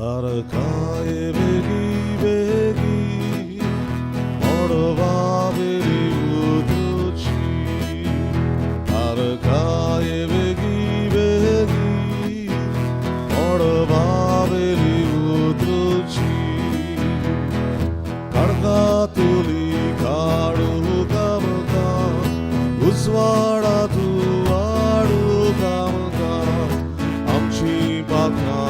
Arakaye begi begi Orvaveli uduchi Arakaye begi begi Orvaveli uduchi Kargatuli karu kamka Uzwara tuwaru kamka Amchi bakna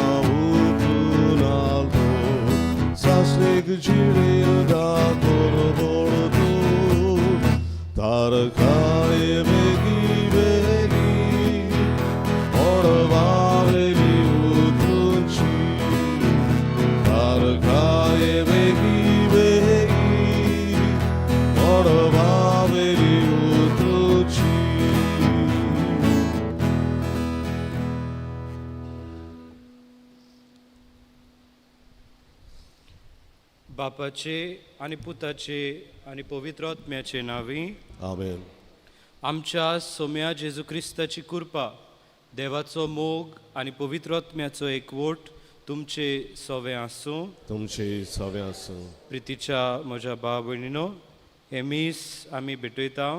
Saslik cirida korbordu Tarkaye begi begi Orvaveli utunci Tarkaye begi begi Orvaveli utunci बापाचे आणि पुताचे आणि पवित्र आत्म्याचे नावी आमेन. आमच्या सोम्या जेजू क्रिस्ताची कृपा देवाचो मोग आणि पवित्र आत्म्याचो एकवट तुमचे सवे आसूं. तुमचे सवे आसूं. प्रितीच्या म्हज्या भाव भयणीनो, हे मीस आमी भेटयता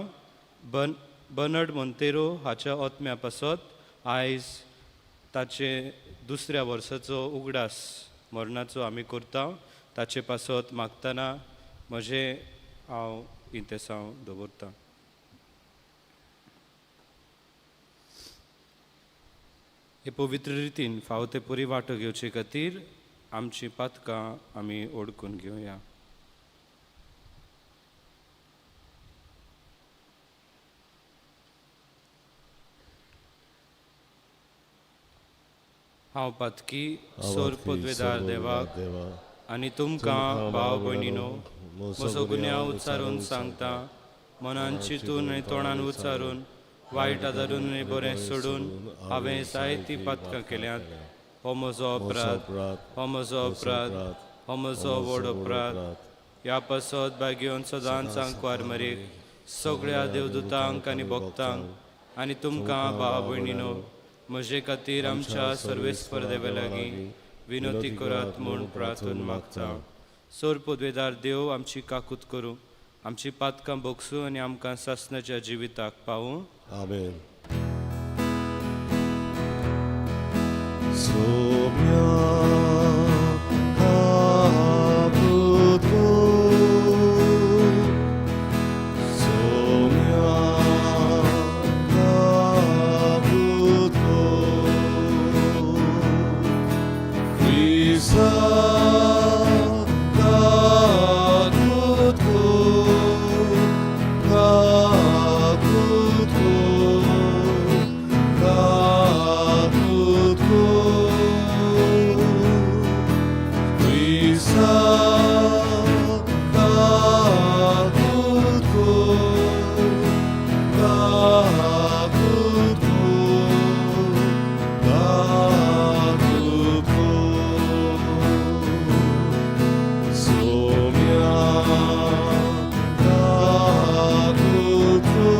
बर्नार्ड मोंतेरो हाच्या आत्म्या पासत आयज ताचे दुसऱ्या वर्साचो उगडास मरणाचो आमी करता. ताचे पासत मागतना म्हजें हांव इंतेसांव दवरतां. हे पवित्र रितीन फावो ते पुरी वांटो घेवचे खातीर आमची पातकां आमी ओडकून घेवया. हांव पातकी सोर पदवेदार देवाक आनी तुमकां भाव भयणीनो म्हजो गुन्यांव उच्चारून सांगता. मनान चिंतून आनी तोंडान उच्चारून वायट आदारून आनी बरें सोडून हांवें जायतीं पातकां केल्यांत. हो म्हजो अपराध, हो म्हजो अपराध, हो म्हजो व्हड अपराध. ह्या पासत भाग्योन सदांच सांकवार मरेक सगळ्या देवदूतांक आनी भक्तांक आनी तुमकां भाव भयणीनो म्हजे खातीर आमच्या सर्वेस्पर देवा लागीं विनोती करात म्हूण प्रार्थून मागता. सोर पदवेदार देव आमची काकूत करूं, आमची पातकां भोगसूं आनी आमकां सासणाच्या जिविताक पावूं. आमेन. Saumya काकूत Saumya काकूत Isa kakutku, kakutku, kakutku. Isa kakutku, kakutku, kakutku. Somia kakutku,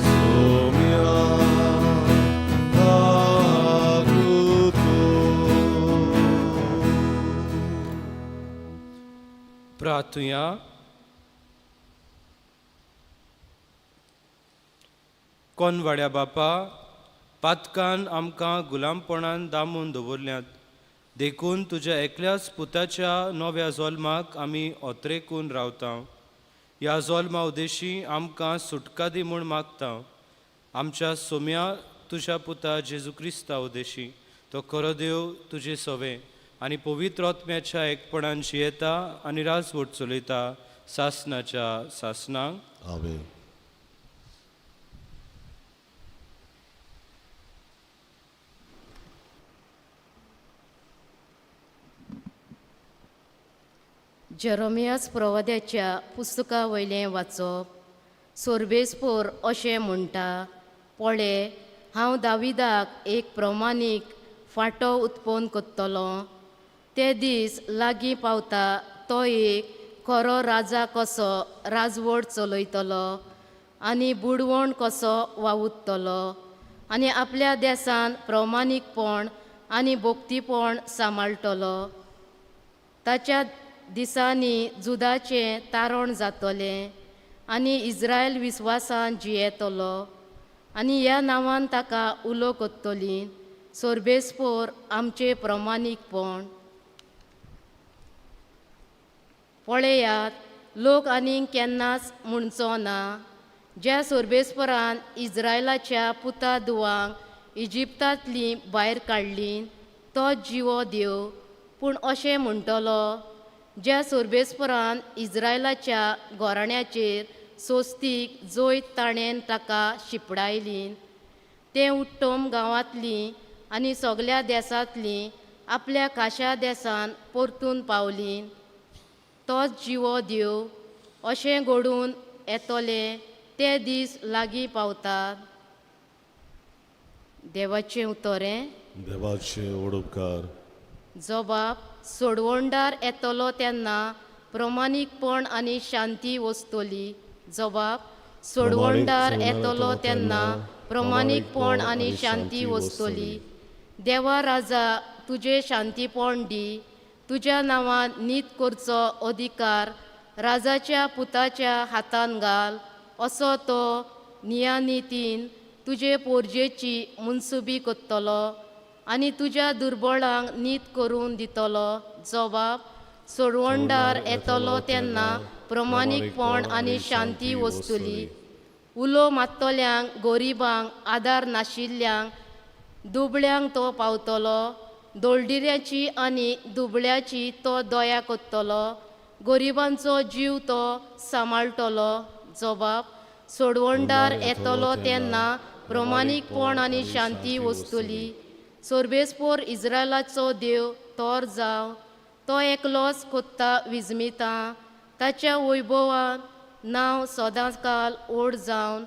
Somia kakutku. प्रार्थुया. कोनवाड्या बापा, पातकान आमकां गुलामपणान दामून दवरल्यांत. देखून तुज्या एकल्याच पुताच्या नव्या जल्माक आमी ओत्रेकून रावता. ह्या जल्मा उदेशी आमकां सुटका दी म्हूण मागता. आमच्या सोम्या तुज्या पुता जेजू क्रिस्ता उदेशी तो खरो देव तुजे सवे आनी पवित्र आत्म्याच्या एकपणान जियेता आनी राजवट चलयता सासणाच्या सासणांक. आमेन. जेरोमियास प्रवाद्याच्या पुस्तका वयलें वाचप. सोर्बेस्पोर अशें म्हणटा, पळय, हांव दाविदाक एक प्रमाणीक फांटो उत्पन्न करतलो. ते दीस लागीं पावता तो एक खरो राजा कसो राजवट चलयतलो आनी बुडवण कसो वावुरतलो आनी आपल्या देसान प्रमाणीकपण आनी भोगतीपण सांबाळटलो. ताच्या दिसांनी जुदाचें तारण जातलें आनी इस्रायल विस्वासान जियेतलो आनी ह्या नांवान ताका उलो कोत्तली. सोर्बेस्पोर आमचें प्रमाणीकपण. पळयात, लोक आनीक केन्नाच म्हणचो ना, ज्या सोर्बेस्परान इस्रायलाच्या पुता धुवांक इजिप्तांतली भायर काडली तोच जिवो देव. पूण अशें म्हणटलो, ज्या सोर्बेस्परान इस्रायलाच्या घोराण्याचेर सोस्तीक जोयत ताणें ताका शिपडायली, तें उट्टोम गांवांतलीं आनी सगल्या देसांतलीं आपल्या खाशा देसान परतून पावलीं, तोच जिवो देव. अशें घडून येतलें ते दीस लागीं पावतात. देवाचें उतोरें. देवाचे ओडुपकार. जबाब. सोडवणदार येतलो तेन्ना प्रमाणीकपण आनी शांती वस्तली. जबाब. सोडवणदार येतलो तेन्ना प्रमाणीकपण आनी शांती वस्तली. देवा राजा, तुजें शांतीपण दी. तुज्या नांवान नीत करचो अधिकार राजाच्या पुताच्या हातान घाल. असो तो नियानितीन तुजे पोरजेची मुनसुबी कोत्तलो आनी तुज्या दुर्बळांक नीत करून दितलो. जबाब. सोडवणदार येतलो तेन्ना प्रमाणीकपण आनी शांती वस्तली. उलो मात्तल्यांक, गोरिबांक, आदार नाशिल्ल्यांक, दुबळ्यांक तो पावतलो. दोलडिऱ्याची आनी दुबळ्याची तो दया कोत्तलो. गोरिबांचो जीव तो सांबाळटलो. जबाब. सोडवणदार येतलो तेन्ना प्रमाणीकपण आनी शांती वस्तली. सोर्बेस्पोर इस्रायलाचो देव तोर जावं. तो एकलोच कोत्ता विजमिता. ताच्या वैभवान नांव सदांच काल ओड जावन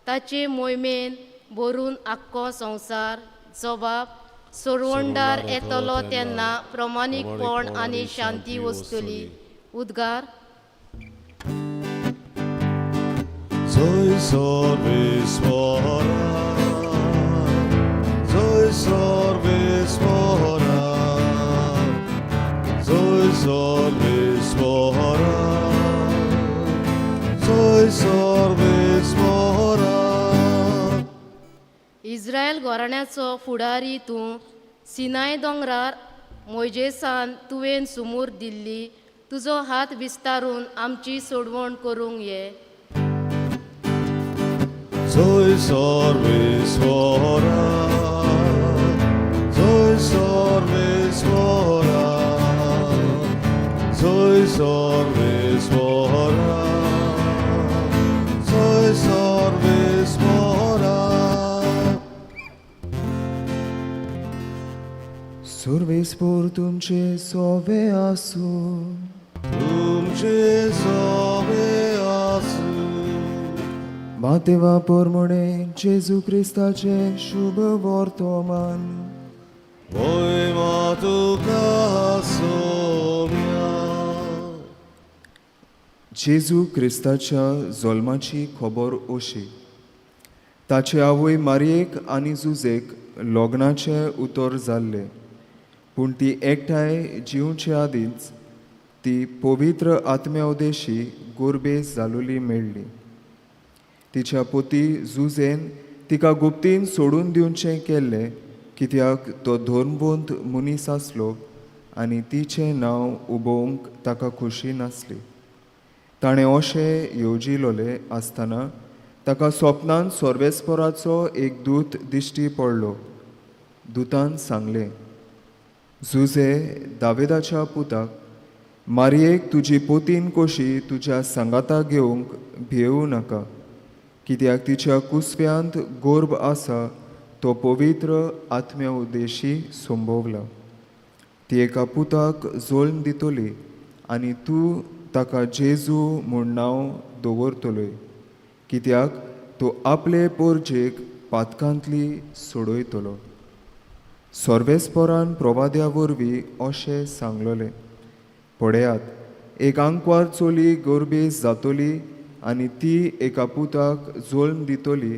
ताचे मोहिमेन भरून आख्खो संवसार. जबाब. सोडवणदार येतलो तेन्ना प्रमाणीकपण आनी शांती वस्तली. उद्गार. Soy sorbespora, soy sorbespora, soy sorbespora, soy sorbespora. Israel घोराण्याचो फुडारी तूं. सिनाय दोंगरार मोइजेसान तुवें सुमूर दिल्ली. तुजो हात विस्तारून आमची सोडवण करूंक ये. Soy sorbespora, soy sorbespora, soy sorbespora, soy sorbespora. Sorbespor तुमचे सोवे आसूं. तुमचे सोबे आसूं. मातेवा पोरमोणे जेजू क्रिस्ताचे शुभ वर्तमान. Voima tuka somia. जेजू क्रिस्ताच्या जल्माची खबर अशी. ताचे आवय मारयेक आनी जुजेक लग्नाचे उतर जाल्ले, पूण ती एकठांय जिवचे आदींच ती पवित्र आत्म्यावदेशी गोरबेज जालोली मेळ्ळी. तिच्या पोती जुजेन तिका गुप्तीन सोडून दिवचें केल्लें, कित्याक तो धर्मबंद मनीस आसलो आनी तिचें नांव उबोवंक ताका खुशी नासली. ताणें अशें येवजिलोलें आसतना ताका स्वप्नांत सोर्बेस्पोराचो एक दूत दिश्टी पडलो. दुतान सांगलें, जुजे, दाविदाच्या पुताक, मारयेक तुजी पोतीन कोशी तुज्या सांगाता घेवंक भियेवू नाका, कित्याक तिच्या कुसव्यांत गोर्ब आसा तो पवित्र आत्म्या उद्देशी संभोवला. ती एका पुताक जल्म दितली आनी तूं ताका जेजू म्हूण नांव दवरतलोय, कित्याक तो आपले पोरजेक पातकांतली सोडयतलो. सोर्बेस्पोरान प्रवाद्या वरवीं अशें सांगलोलें, पळयात, एक आंकवार चोली गोरबेज जातली आनी ती एका पुताक जल्म दितली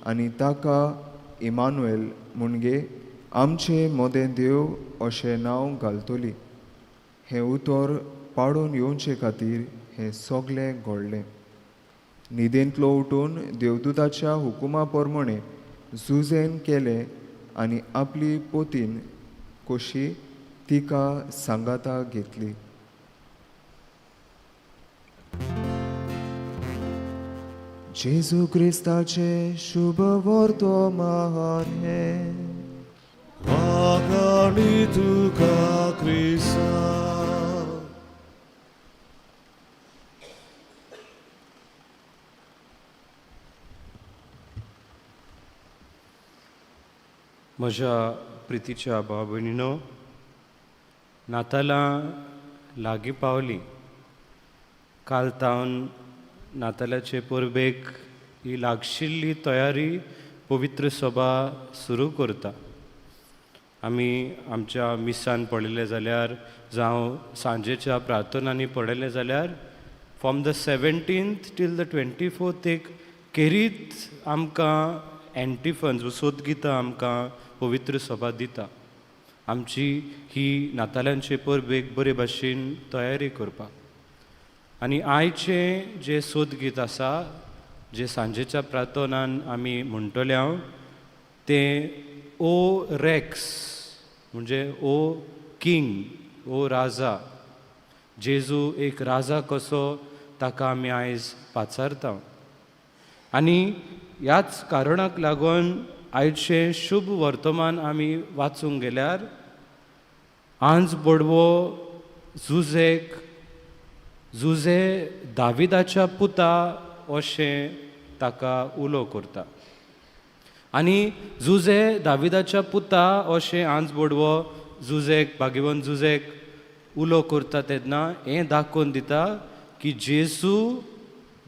आनी ताका इमानुएल म्हणगे आमचे मोदें देव अशें नांव घालतली. हें उतर पाडून येवचे खातीर हें सगलें घडलें. न्हिदेंतलो उठून देवदूताच्या हुकुमा प्रमाणे झुजेन केलें आनी आपली पोतीन कशी तिका सांगाता घेतली. जेजू क्रिस्ताचे शुभ वर्तमान हें वागाणी तुका क्रिस्ता. म्हज्या प्रितीच्या भाव भयणीनो, नातालां लागीं पावलीं. काल तावन नातालाचे परबेक ही लागशिल्ली तयारी पवित्र सभा सुरू करता. आमी आमच्या मिसान पळयलें जाल्यार जावं सांजेच्या प्रार्थनांनी पळयलें जाल्यार from the 17th till the 24th एक केरीत आमकां एंटिफन्स सोदगितां आमकां पवित्र सभा दिता. आमची ही नातालांचे परबेक बरे भाशेन तयारी करपाक. आनी आयचे जे सोदगीत आसा, जे सांजेच्या प्रार्थनान आमी म्हणटले हांव, तें ओ रेक्स म्हणजे ओ किंग, ओ राजा. जेजू एक राजा कसो ताका आमी आयज पाचारता. आनी ह्याच कारणाक लागून आयचे शुभ वर्तमान आमी वाचूंक गेल्यार आज बडवो जुजे दाविदाच्या पुता अशें ताका उलो करता. आनी जुजे दाविदाच्या पुता अशें आज बडवो भागिवन जुजेक उलो करता तेन्ना हें दाखोवन दिता की जेजू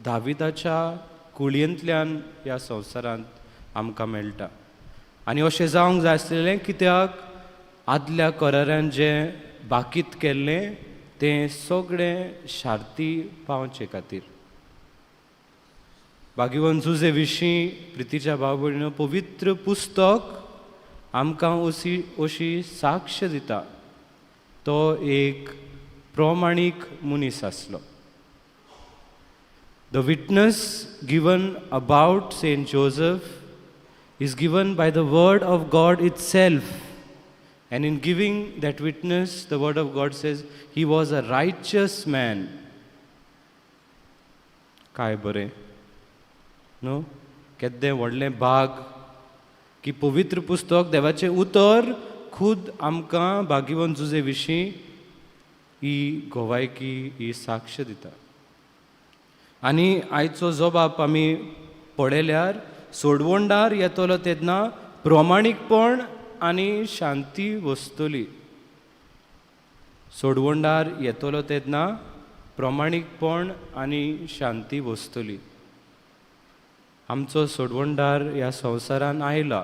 दाविदाच्या कुळयेंतल्यान ह्या संवसारांत आमकां मेळटा. आनी अशें जावंक जाय आसलेलें, कित्याक आदल्या करारान जें बाकीत केल्लें तें सगळें शार्ती पावचे खातीर. भागिवन जुजे विशीं प्रितीच्या भाव भयणीनो पवित्र पुस्तक आमकां अशी साक्ष दिता. तो एक प्रमाणीक मनीस आसलो. The witness given about Saint Joseph is given by the word of God itself. And in giving that witness, the word of God says, he was a righteous man. काय बरें न्हू, केद्दें व्हडलें भाग की पवित्र पुस्तक देवाचें उतर खूद आमकां भागिवन जुजे विशीं ही गोवायकी, ही साक्ष दिता. आनी आयचो जो बाप आमी पळयल्यार सोडवणदार येतलो तेन्ना प्रमाणीकपण आनी शांती वस्तली. सोडवणदार येतलो तेन्ना प्रमाणीकपण आनी शांती वस्तली. आमचो सोडवणदार ह्या संवसारान आयला.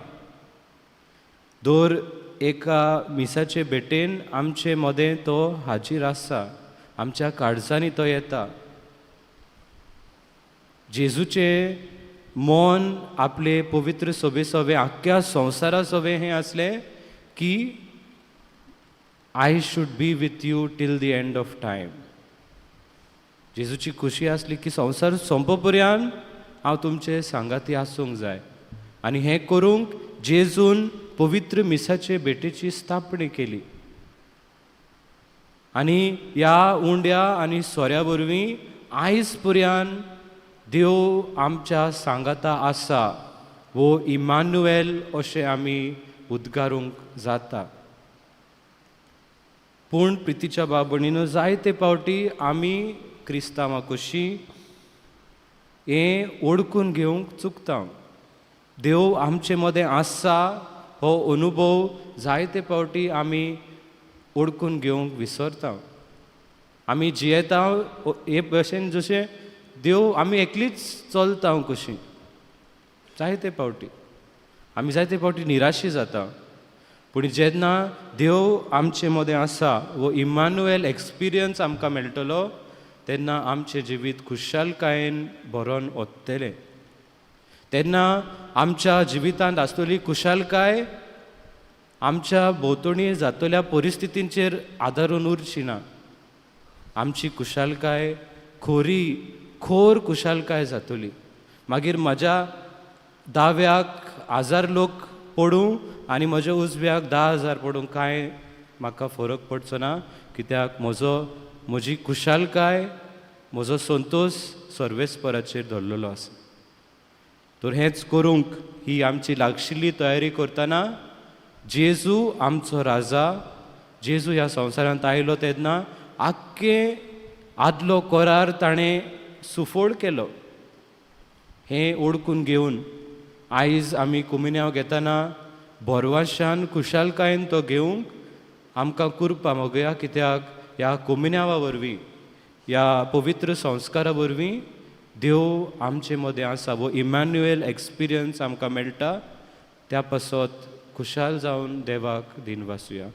दर एका मिसाचे भेटेन आमचे मदें तो हाजीर आसा. आमच्या काळजांनी तो येता. जेजूचे मन आपले पवित्र सभे सवे आख्या संवसारा सवे हें असलें की I should be with you till the end of time. जेजूची खुशी आसली की संवसार सोंपो पर्यंत हांव तुमचे सांगाती आसूंक जाय. आनी हें करूंक जेजून पवित्र मिसाचे भेटेची स्थापणी केली. आनी ह्या उंड्या आनी सोऱ्या वरवीं आयज पर्यंत देव आमच्या सांगाता आसा वो इमानुएल अशें आमी उद्गारूंक जाता. पूण प्रितीच्या भाव भयणीनो, जायते फावटी आमी क्रिस्तांवां कशीं हें ओळखून घेवंक चुकता. देव आमचे मदें आसा हो अनुभव जायते फावटी आमी ओळखून घेवंक विसरता. आमी जियेता हे भशेन जशें देव आमी एकलीच चलता कशीं. जायते फावटी आमी जायते फावटी निराशी जाता. पूण जेन्ना देव आमचे मदें आसा वो इमानुएल एक्सपिरियन्स आमकां मेळटलो तेन्ना आमचें जिवीत खुशालकायेन भरोन वतलें. तेन्ना आमच्या जिवितांत आसतली खुशालकाय आमच्या भोंवतणी जातल्या परिस्थितींचेर आदारून उरची ना. आमची कुशालकाय खोर कुशालकाय जातली. मागीर म्हज्या दाव्याक 1000 लोक पडूं आनी म्हज्या उजव्याक 10,000 पडूं कांय म्हाका फरक पडचो ना, कित्याक म्हजी कुशालकाय म्हजो संतोश सर्वेस्पराचेर धरलेलो आसा. तर हेंच करूंक ही आमची लागशिल्ली तयारी करतना जेजू आमचो राजा, जेजू ह्या संवसारांत आयलो तेन्ना आख्खे आदलो करार ताणें सुफोड केलो. हें ओळखून घेवन आयज आमी कोमुन्यांव घेतना बोरवाशान कुशालकायेन तो घेवंक आमकां कृपा मागुया, कित्याक ह्या कोमुन्यांवा वरवीं ह्या पवित्र संस्कारा वरवीं देव आमचे मदें आसा. हो इमॅन्युएल एक्सपिरियन्स आमकां मेळटा. त्या पासत खुशाल जावन देवाक दिनवासुया.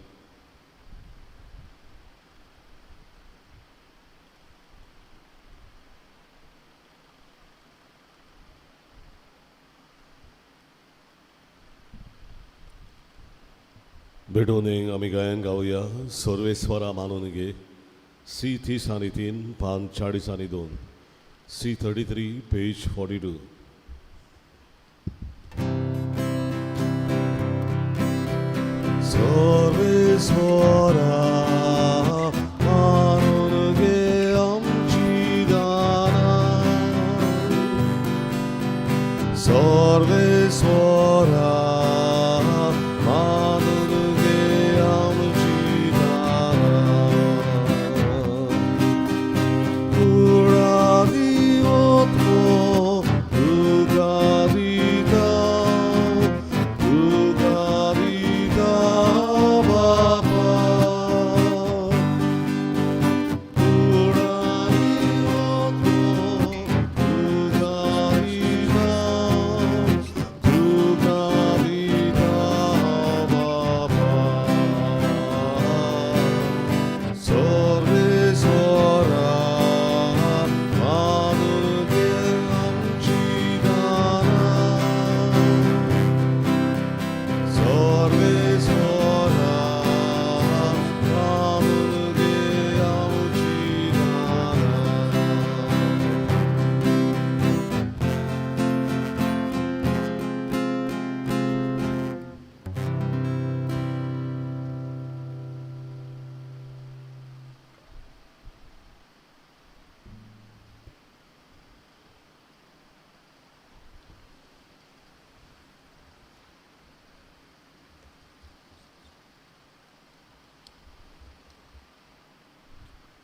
बेडोनेंग आमी गायन गावया. सर्वेस्वरा मानून घे. C303 पान 40 C33 पेज 42. सर्वेस्वरा मानून घे आमची गाना. सर्वेस्वरा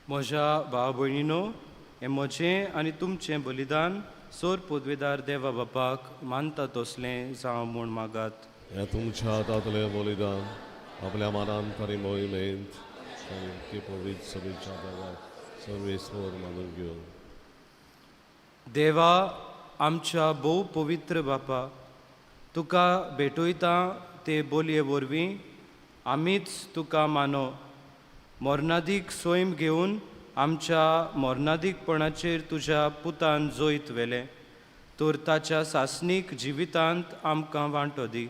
म्हज्या भाव भयणीनो, हें म्हजें आनी तुमचें बलिदान सोर पदवेदार देवा बापाक मानता तसलें जावं म्हूण मागात. हें तुमच्या हातांतलें बलिदान आपल्या मनान खरी मोहिमेंत की पवित्र सभेच्या देवाक सर्वेस्वर मानून घेवन. देवा आमच्या भोव पवित्र बापा, तुका भेटयता ते बोलये वरवीं आमीच तुका मानो. मोर्नादीक सोयम घेवन आमच्या मोर्नादीकपणाचेर तुज्या पुतान जोयत वेलें, तर ताच्या सासणीक जिवितांत आमकां वांटो दी.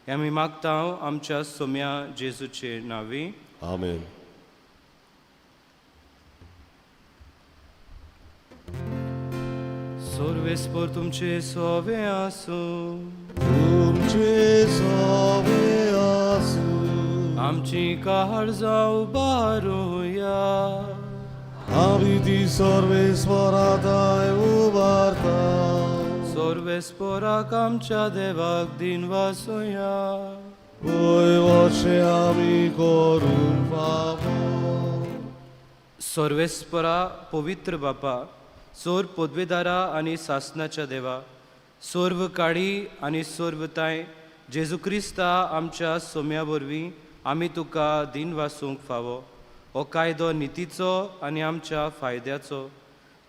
हें आमी मागता आमच्या सोम्या जेजूचे नांवी. आमेन. सर्वेस्पर तुमचे सोवे आसूं. तुमचे सोवे आसूं. आमची काळजां उबारुया. आमी ती सर्वेस्वराताय उबारता. सर्वेस्पराक आमच्या देवाक दिनवासुया. पळय अशें आमी करूंक पावो. सर्वेस्परा पवित्र बापा, सोर पदवेदारा आनी सासणाच्या देवा, सर्व काळी आनी सर्वताय जेजू क्रिस्ता आमच्या सोम्या वरवीं आमी तुका दिन वासूंक फावो. हो कायदो नितीचो आनी आमच्या फायद्याचो.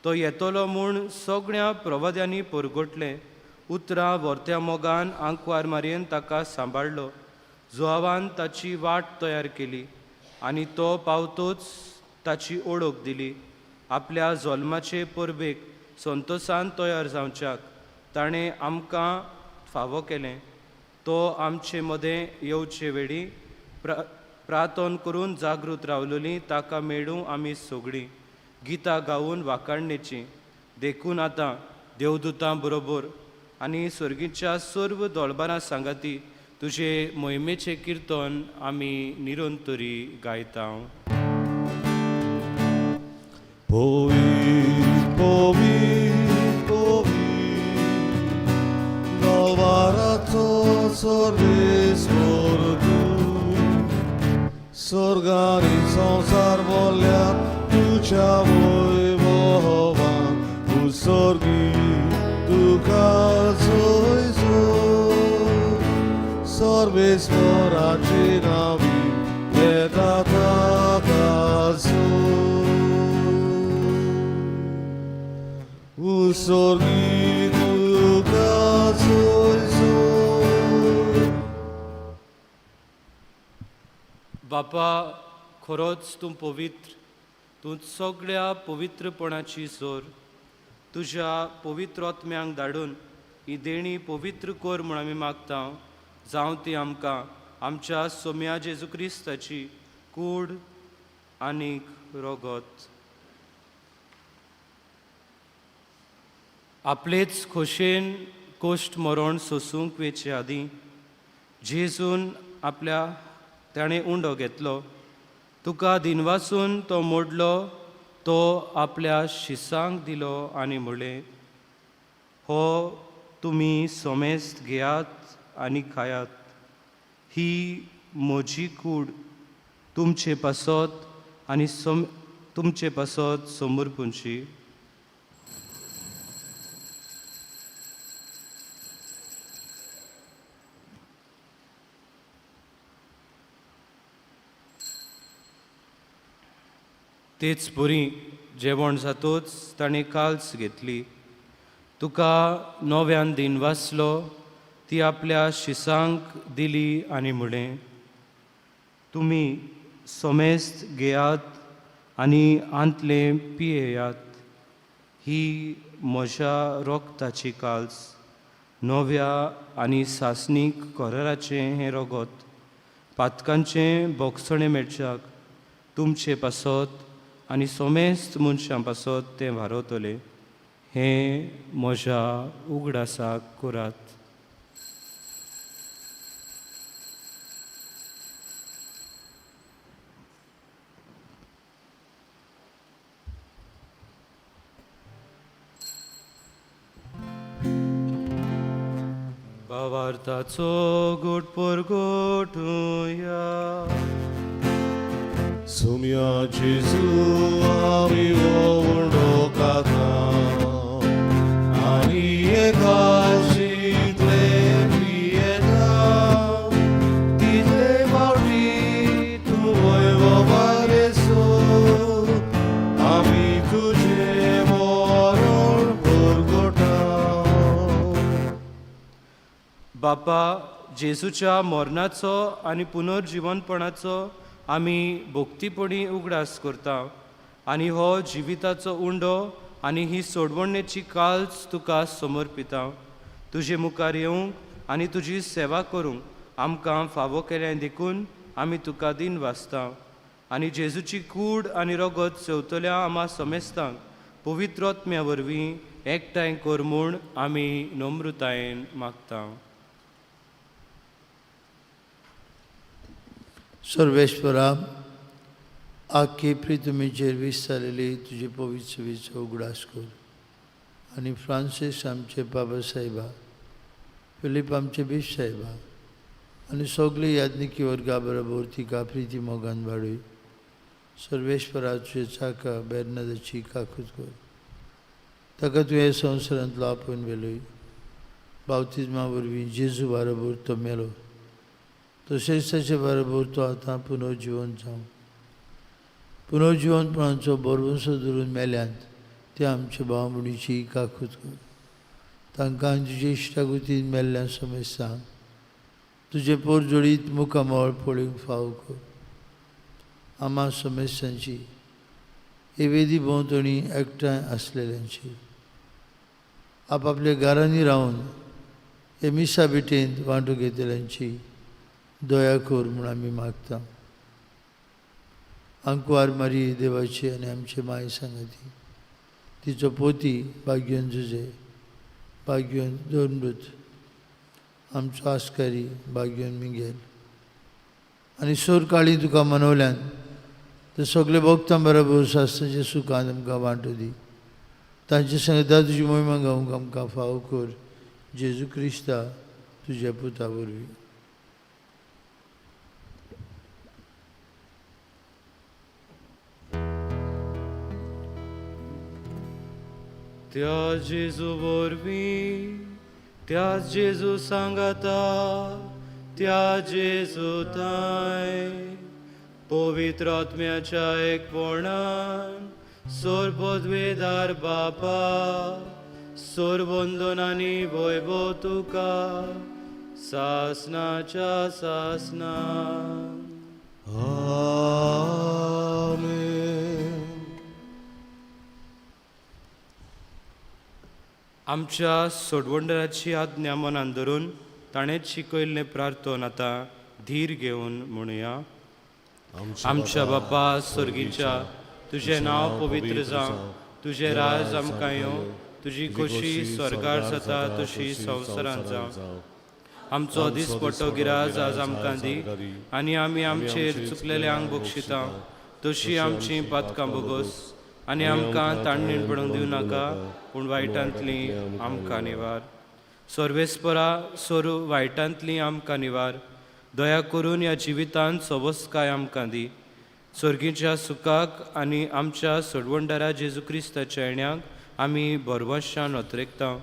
तो येतलो म्हूण सगळ्या प्रवाद्यांनी परगटले. उतरां व्हरत्या मोगान आंकवार मारयेन ताका सांबाळलो. जुआवान ताची वाट तयार केली आनी तो पावतोच ताची ओळख दिली. आपल्या जल्माचे परबेक संतोशान तयार जावच्याक ताणें आमकां फावो केलें. तो आमचे मदें येवचे वेळी प्रार्थन करून जागृत रावलोली ताका मेळूं आमी सगळीं गितां गावून वाखाणणेची देखून आतां देवदूतां बरोबर आनी स्वर्गीच्या सर्व दोळबारां सांगाती तुजे मोहिमेचें किर्तन आमी निरंतरी गायता. Povit, povit, povit, Novarato sorris vordu, Sorgani sonsar vogliat, Ducea voi vovan, Tu sorgi, tu calzoi sor, Sorbis moracinavi, Letata calzoi. Sorgitu calzoi. बापा खरोच तूं पवित्र, तूं सगळ्या पवित्रपणाची सोर. तुज्या पवित्र आत्म्यांक धाडून ही देणी पवित्र कर म्हूण आमी मागता. जावं ती आमकां आमच्या सोम्या जेजू क्रिस्ताची कूड आनीक रोगत. आपलेच खोशेन कोश्ट मरण सोसूंक वेचे आदीं जेजून ताणें उंडो घेतलो. तुका दिनवासून तो मोडलो, तो आपल्या शिसांक दिलो आनी म्हणलें, हो तुमी सोमेस्त घेयात आनी खायात. ही म्हजी कूड तुमचे पासत आनी तुमचे पासत समर्पूंची. तेच बरी जेवण जातोच ताणें काल्स घेतली. तुका नव्यान दिन वाचलो, ती आपल्या शिसांक दिली आनी म्हणलें, तुमी सोमेस्त घेयात आनी आंतले पियेयात. ही म्हज्या रोगताची काल्स, नव्या आनी सासणीक कराराचें हें रोगत. पातकांचें बोगसणें मेळच्याक तुमचे पासत आनी सोमेस्त मनशां पासत तें वारतले. हें म्हज्या उगडासाक करात. भावार्थाचो गोट परगोटुया. Sumia Gesù amico cata, ani e casi tle pietà, ti te morti tu volevo fare so, ami tu ce moron porgota. बापा जेजूच्या मरणाचो आनी पुनर्जीवनपणाचो आमी भोक्तीपणी उगडास करता आनी हो जिविताचो उंडो आनी ही सोडवणेची काल्स तुका समर्पिता. तुजे मुखार येवंक आनी तुजी सेवा करूंक आमकां फावो केलें देखून आमी तुका दिन वाचता. आनी जेजूची कूड आनी रोगत चवतल्या आमा समेस्तांक पवित्रोत्म्या वरवीं एकठांय कर म्हूण आमी नम्रतायेन मागता. सर्वेश्वरा, आख्खी प्रितमेचेर विस्तारलेली तुजे पवित्र सेवेचो उगडास कर. आनी फ्रांसीस आमचे बाबा साहेबा, फिलीप आमचे बीश साहेबा आनी सगळी याज्ञिकी वर्गा बरोबर तिका प्रिती मोगान वाडय. सर्वेश्वरा तुजे चाका बेर्नादाची काकूत कर. ताका तुवें संवसारांतलो आपोवन वेलय. बावतिजमा वरवीं जेजू बरोबर तो मेलो, तशेंच ताचे बरोबर तो आतां पुनर्जीवन जावं. पुनर्जीवनपणाचो बरवंसो धरून मेल्यांत ते आमच्या भाव भयणीची काकूत कर. तांकां तुजे इश्टागुतीन मेल्ल्या समेस्तांक तुजे पोरजोडीत मुखामळ पळोवंक फावो कर. आमा समेस्तांची हे वेदी भोंवतणी एकठांय आसलेल्यांची आपआपल्या घरांनी रावन हे मिसा भेटेंत वांटो घेतल्यांची दया कर म्हूण आमी मागता. अंकवार मारी देवाची आनी आमचे माय सांगाती, तिचो पोती भाग्योन जुजे, भाग्योन दोनबूत, आमचो आस्कारी भाग्योन मिगेल आनी सोर काळी तुका मनवल्यान तर सगळे भक्तां बरोबर सासणाचे सुखान आमकां वांटो दी. तांचे सांगता तुजी महिमा गावूंक आमकां फावो कर, जेजू क्रिस्ता तुज्या पुता वरवीं. त्या जेजू वरवीं, त्या जेजू सांगाता, त्या जेजू ताय पवित्र आत्म्याच्या एकवणान सोर पदवेदार बापा, सोर वंदनांनी वैभव तुका सासनाच्या सासना. आमेन. आमच्या सोडवंडराची आज्ञा मनान धरून ताणें शिकयल्लें प्रार्थना आतां धीर घेवन म्हणुया. आमच्या बापा स्वर्गीच्या, तुझें नांव पवित्र जावं, तुझें राज आमकां येवं, तुजी खोशी स्वर्गार जाता तशी संवसारांत जावं. आमचो दिसपट्टो गिराज आज आमकां दी, आनी आमी आमचेर चुकलेल्यांक बक्षिता तशी आमची पातकां बोगोस, आनी आमकां ताणणीन पडूंक दिवं नाका, पूण वायटांतली आमकां निवार. सर्वेस्परा सोर वायटांतली आमकां निवार. दया करून ह्या जिवितांत सोबस्काय आमकां दी. सर्गीच्या सुखाक आनी आमच्या सोडवंडरा जेजू क्रिस्ताच्या येण्याक आमी भरवशान वतरेकता.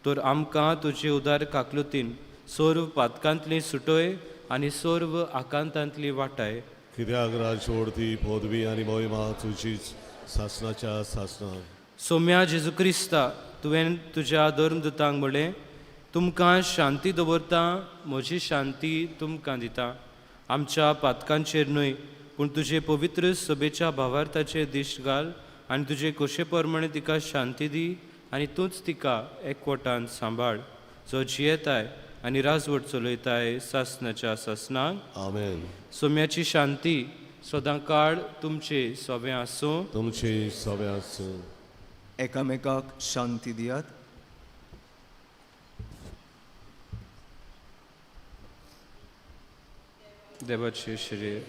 तर आमकां तुजे उदार काकलुतीन सोर्व पातकांतली सुटोय आनी सोर्व आकांतांतली वाटाय. कित्याक राजवडती पदवी आनी मोहिमा तुजीच सासनाच्या सासना. सोम्या जेजू क्रिस्ता, तुवें तुज्या धर्मदुतांक म्हणलें, तुमकां शांती दवरता, म्हजी शांती तुमकां दिता. आमच्या पातकांचेर न्हय, पूण तुजे पवित्र सभेच्या भावार्थाचेर दिश्ट घाल, आनी तुजे खोशे प्रमाणे तिका शांती दी, आनी तूंच तिका एकवटान सांबाळ, जो जियेताय आनी राजवट चलयताय सासनाच्या सासनाक. आमेन. सोम्याची शांती सदां काळ तुमचे सोबे आसूं. तुमचे सगळे आसूं. एकामेकाक शांती दियात. देवाचे शरीर.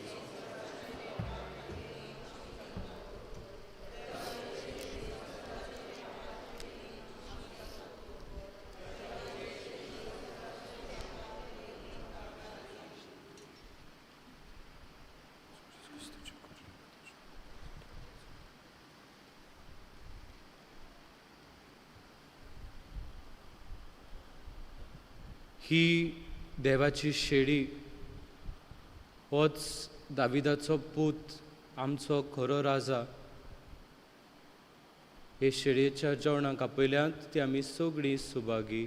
ही देवाची शेळी, होच दाविदाचो पूत, आमचो खरो राजा. हे शेळयेच्या जेवणाक आपयल्यांत ती आमी सगळीं सुभागी.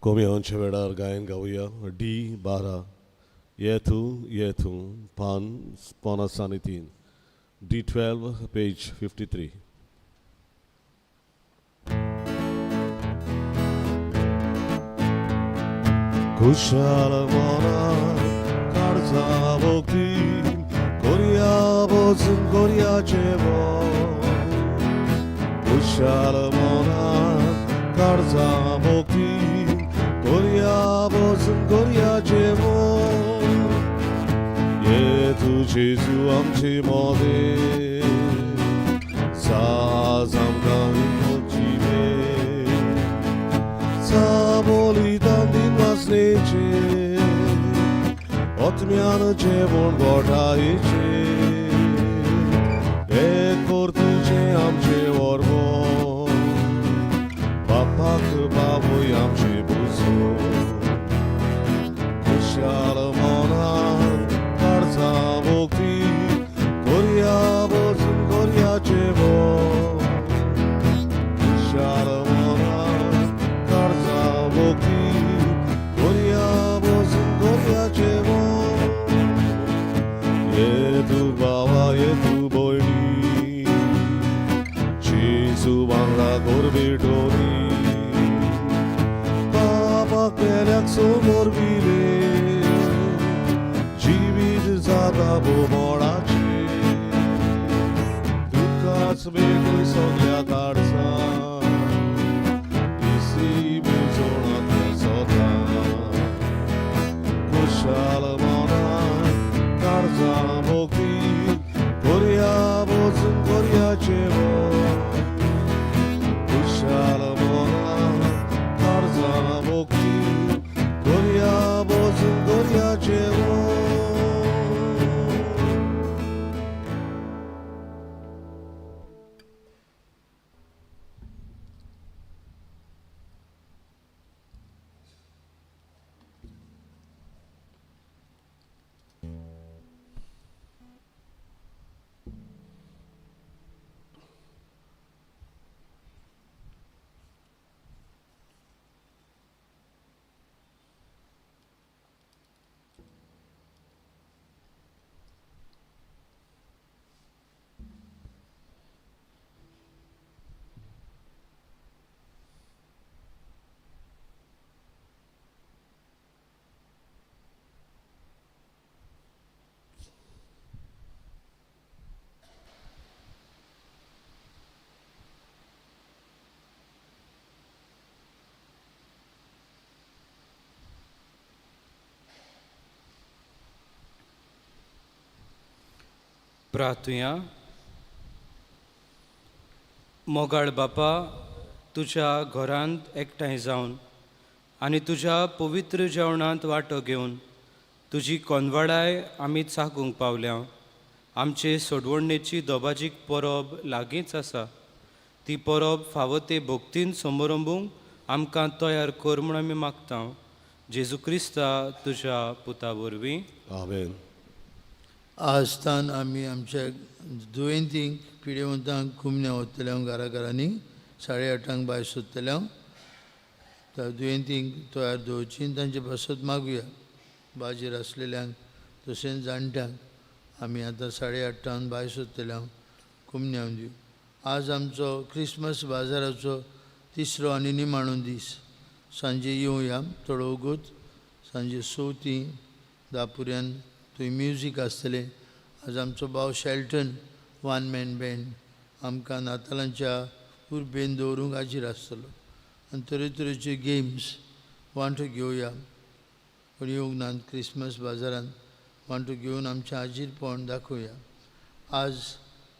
कोमियांच्या वेळार गायन गावया. D12 येथू पान 53. D12 page 53. खुशाल मना काळजा भोवती कोरिया बसून कोरियाचे खुशाल मना काळजा भोवती कोरिया बसून कोरियाचे ये तू जेजू आमचे मोदे साज आमकां जिवे Sabolitan din wasnece Otmian cevon gotayice Kortuce amce orbo Papak baboy amce buzo Kushal mona Karza bokti Jesu वांगडा गोरबेटोरी पापा केल्याक समोर विले जीवित जाता बोमोडाचे दुःखाच बेगोय सगळ्या काडसा पिसी मुजोणांतले सोता खुशाल मनान काळजा मोगी कोरया वचून कोरया जेवण खुशाल मनान काळजा मोगी कोरया वचून कोरया जेवण प्रार्थुया. मोगाळ बापा, तुझ्या घरांत एकठांय जावन आनी तुझ्या पवित्र जेवणांत वांटो घेवन तुजी कोनवाडाय आमी चाखूंक पावल्या. आमचे सोडवणेची दोबाजीक परब लागींच आसा. ती परब फावो ते भोक्तीन समारंभूंक आमकां तयार कर म्हूण आमी मागता. जेजू क्रिस्ता तुज्या पुता वरवीं. आमेन. आजतान आमी आमच्या दुयेंतींक पिडेवंतांक कुमन्या वतल्या घराघरांनी 8:30 भायर सोदतल्या. त्या दुयेंतींक तयार दवरची तांचे बसत मागुया. बाजेर आसलेल्यांक तशेंच जाणट्यांक आमी आतां 8:30 भायर सोदतल्या कुमन्या दिवं. आज आमचो क्रिसमस बाजाराचो तिसरो आनी निमाणो दीस. सांजे येवया थोडो वगत. सांजे 6:10 थंय म्युजीक आसतलें. आज आमचो भाव शेल्टन 1 मॅन बँड आमकां नातालांच्या उर्बेन दवरूंक हाजीर आसतलो. आनी तरेतरेचे गेम्स वांटो घेवया. कोण येवंक ना क्रिसमस बाजारांत वांटो घेवन आमचें हाजीरपण दाखोवया. आज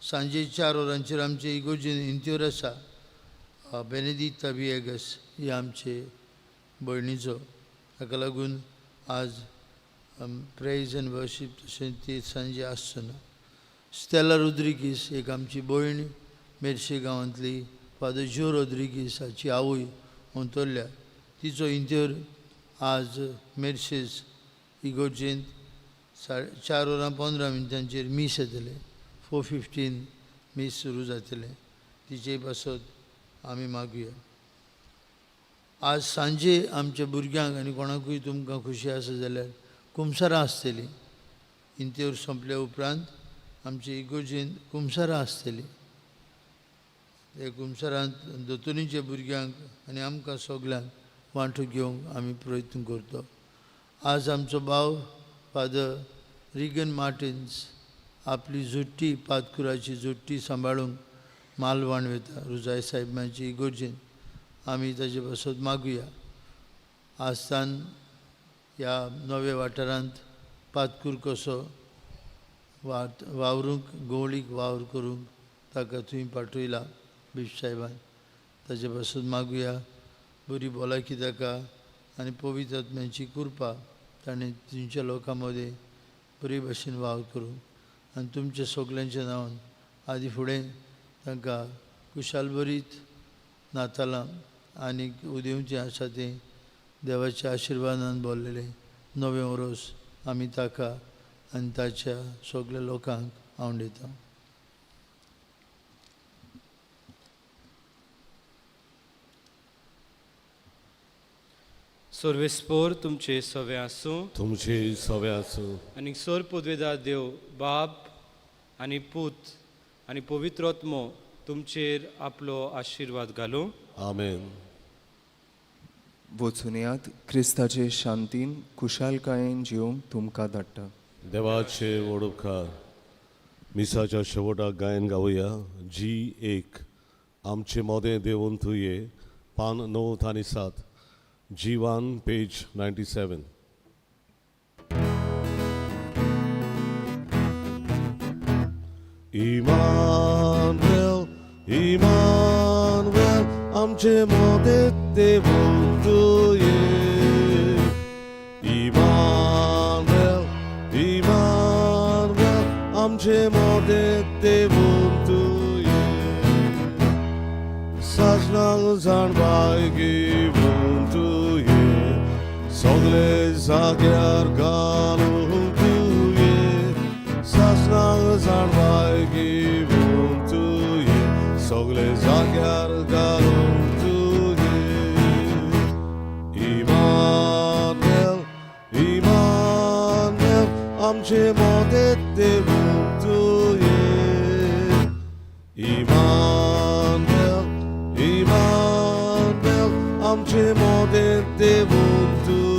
सांजे 4 वरांचेर आमचे इगोर्जेन इंत्योर आसा. बेनेदिक्ता विएगस ही आमचे भयणीचो. ताका लागून आज प्रेज एंड वर्शीप तशें ती सांजे आसचो. स्टेला रोद्रिगीस एक आमची भयण मेर्शे गांवांतली फादर जो रोद्रिगीस हाची आवय अंतरल्या. तिचो इंत्योर आज मेर्शेज इगोर्जेंत 4:15 मीस येतले. 4:15 मीस सुरू जातले. तिचे बसत आमी मागुया. आज सांजे आमच्या भुरग्यांक आनी कोणाकूय तुमकां खुशी आसा जाल्यार कुमसारां आसतलीं. इंत्योर सोंपल्या उपरांत आमचे इगोर्जेंत कुमसारां आसतलीं. ते कुमसारांत दोतोरीच्या भुरग्यांक आनी आमकां सगल्यांक वांटो घेवंक आमी प्रयत्न करतो. आज आमचो भाव फादर रिगन मार्टिन्स आपली जुट्टी पातकुराची जुट्टी सांबाळूंक मालवण वता रुजाय साहेबांची इगोर्जेन. आमी ताजे बसत मागुया. आजतान ह्या नव्या वाठारांत पातकूर कसो वावरूंक गवळीक वावर करूंक ताका थंय पाठयला बिश्प साहेबान. ताजे बसत मागुया. बरी भलायकी ताका आनी पवित्र आत्म्याची कृपा ताणें तुमच्या लोकां मदें बरे भशेन वावर करूं आनी तुमच्या सगल्यांच्या नांवान आदी फुडें तांकां कुशाल बरीत नातालां आनी उदेंवचें आसा तें देवाच्या आशिर्वादान भरलेलें नवें वरोस आमी ताका आनी ताच्या सगल्या लोकांक हांव दिता. सर्वेस्पोर तुमचे सवे आसूं. तुमचे सवे आसूं. आनी सर पदवेदार देव बाप आनी पूत आनी पवित्र आत्मो तुमचेर आपलो आशीर्वाद घालूं. आमेन. वचून यात क्रिस्ताचे शांतीन कुशालकायेन जिवंक तुमकां धाडटा. देवाचे व्हड उपकार. मिसाच्या शेवटाक गायन गावया G1. आमचे मोदें देवून तुये, पान 9 आनी 7. G1 page 97. Immanuel, Immanuel, आमचे मोदें देवून तुये. Immanuel, Immanuel, आमचे मोदें देवून तुये. साजनांग जाणबाय घेवून तुये, सगळे जाग्यार घालून तुये. साजनांग जाणबाय घेवून तुये, सगळे जाग्यार घालून तुये. Immanuel, Immanuel, आमचे मोदें देवून तुये. Immanuel, Immanuel, आमचे मोदें देवून तुये.